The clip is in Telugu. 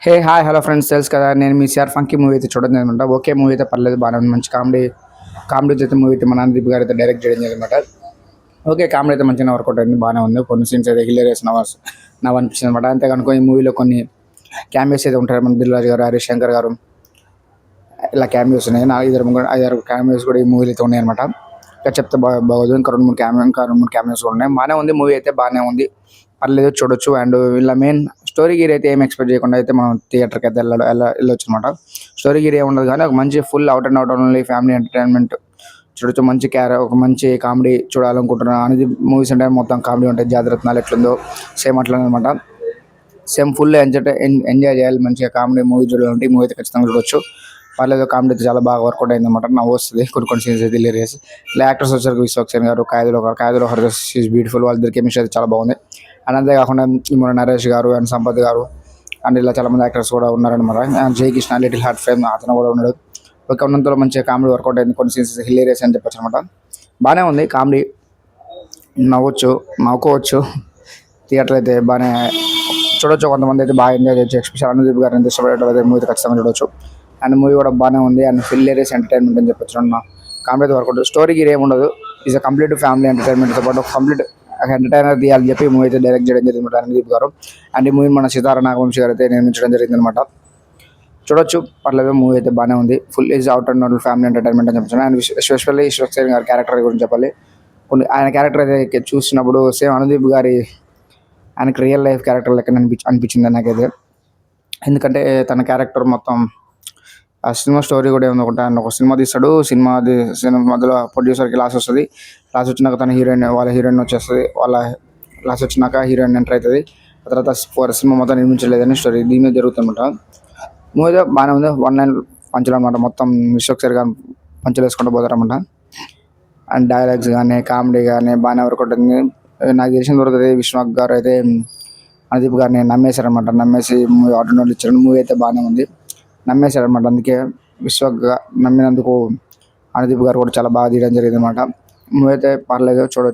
హే హాయ్ హలో ఫ్రెండ్స్, తెలుసు కదా నేను మీ సిఆర్ ఫంకీ మూవీ అయితే చూడడం అనమాట. ఓకే, మూవీ అయితే పర్లేదు, బాగానే ఉంది. మంచి కామెడీ అయితే మూవీ అయితే మన అందీప్ గారు అయితే డైరెక్ట్ చేయడం అనమాట. ఓకే, కామెడీ అయితే మంచిగా వర్కౌట్ అయింది, బాగానే ఉంది. కొన్ని సీన్స్ అయితే హిలేరియస్ నవ్వు అనిపించింది అనమాట. అంతేకానుకో ఈ మూవీలో కొన్ని క్యామియోస్ అయితే ఉంటారు. మన దిల్ రాజు గారు, హరీష్ శంకర్ గారు, ఇలా క్యామియోస్ ఉన్నాయి. ఐదారు క్యామియోస్ కూడా ఈ మూవీలో అయితే ఉన్నాయి అనమాట. ఇంకా చెప్తే బాగోదు. ఇంకా రెండు మూడు క్యామియోస్ కూడా ఉన్నాయి. బాగానే ఉంది మూవీ అయితే, బాగానే ఉంది, పర్లేదు, చూడొచ్చు. అండ్ ఇలా మెయిన్ స్టోరీ గీర్ అయితే ఏం ఎక్స్పెక్ట్ చేయకుండా అయితే మనం థియేటర్కి అయితే వెళ్ళొచ్చు అనమాట. స్టోరీ గీర్ ఏమి ఉండదు, కానీ ఒక మంచి full out and out only family entertainment చూడొచ్చు. ఒక మంచి కామెడీ చూడాలనుకుంటున్నాను అనేది మూవీస్ అంటే మొత్తం కామెడీ ఉంటాయి. జాగ్రత్తలు ఎట్లుందో సేమ్ అట్లనే అనమాట. సేమ్ ఫుల్ ఎంజాయ్ చేయాలి, మంచిగా కామెడీ మూవీ చూడాలంటే ఈ మూవీ అయితే ఖచ్చితంగా చూడొచ్చు. పర్లేదు, కామెడీ అయితే చాలా బాగా వర్కౌట్ అయింది అనమాట. నవ్వు వస్తుంది కొన్ని సీన్స్ అయితే హిలేరియస్. ఇలా యాక్టర్స్ వచ్చారు, విశ్వక్సేన్ గారు, కాయదులో హరిదాస్ ఈజ్ బ్యూటిఫుల్. వాళ్ళిద్దరు కెమిస్ట్రీ అయితే చాలా బాగుంది. అండ్ అంతేకాకుండా మన నరేష్ గారు అండ్ సంపత్ గారు అండ్ ఇలా చాలా మంది యాక్టర్స్ కూడా ఉన్నారనమాట. జై కృష్ణ, లిటిల్ హార్ట్ ఫ్రేమ్ అతను కూడా ఉన్నాడు. ఒక ఉన్నంతలో మంచిగా కామెడీ వర్కౌట్ అయింది. కొన్ని సీన్స్ హిలేరియస్ అని చెప్పొచ్చు అనమాట. బాగానే ఉంది కామెడీ, నవ్వుకోవచ్చు. థియేటర్ అయితే బాగానే చూడొచ్చు. కొంతమంది అయితే బాగా ఎంజాయ్ చేయొచ్చు. ఎస్పెషల్ అనుదీప్ గారు ఎంత ఇష్టపడేటైతే మూవీ ఖచ్చితంగా చూడొచ్చు. అండ్ మూవీ కూడా బాగానే ఉంది. అండ్ హిలేరియస్ ఎంటర్టైన్మెంట్ అని చెప్పొచ్చు. అన్న కామెడీ అయితే వర్కౌట్, స్టోరీకి ఏమి ఉండదు. ఈజ్ అ కంప్లీట్ ఫ్యామిలీ ఎంటర్టైన్మెంట్తో పాటు కంప్లీట్ ఎంటర్టైనర్ తీయాలని చెప్పి మూవీ అయితే డైరెక్ట్ చేయడం జరిగింది అనుదీప్ గారు. అండ్ ఈ మూవీ మన సితార నాగవంశి గారు అయితే నిర్మించడం జరిగింది అనమాట. చూడొచ్చు, పర్లేదు, మూవీ అయితే బాగానే ఉంది. Full is out and out family entertainment అని చెప్పాను. అండ్ ఎస్పెషల్లీ విశ్వక్సేన్ గారి క్యారెక్టర్ గురించి చెప్పాలి. ఆయన క్యారెక్టర్ అయితే చూసినప్పుడు సేమ్ అనుదీప్ గారి ఆయనకి రియల్ లైఫ్ క్యారెక్టర్ లెక్క అనిపించింది నాకైతే. ఎందుకంటే తన క్యారెక్టర్ మొత్తం ఆ సినిమా స్టోరీ కూడా ఏమో ఒకటి, ఆయన ఒక సినిమా తీస్తాడు. సినిమా మధ్యలో ప్రొడ్యూసర్కి లాస్ వస్తుంది. లాస్ వచ్చినాక తన వాళ్ళ హీరోయిన్ వచ్చేస్తుంది. వాళ్ళ లాస్ వచ్చినాక హీరోయిన్ ఎంటర్ అవుతుంది. ఆ తర్వాత సినిమా మొత్తం నిర్మించలేదని స్టోరీ దీని మీద జరుగుతుందన్నమాట. మూవీ బాగానే ఉంది. 1 9 పంచులు అనమాట. మొత్తం విశ్వక్సేన్ గారు పంచులు వేసుకుంటూ పోతారన్నమాట. అండ్ డైలాగ్స్ కానీ కామెడీ కానీ బాగానే వర్కౌట్ అవుతుంది. నాకు తెలిసిన వరకు అయితే విశ్వనాథ్ గారు అయితే అనుదీప్ గారిని నమ్మేశారనమాట. నమ్మేసి మూవీ ఆర్డర్ ఇచ్చారు. మూవీ అయితే బాగానే ఉంది, నమ్మేశారనమాట. అందుకే నమ్మినందుకు అనుదీప్ గారు కూడా చాలా బాగా తీయడం జరిగింది అనమాట. మూవీ అయితే పర్లేదు, చూడొచ్చు.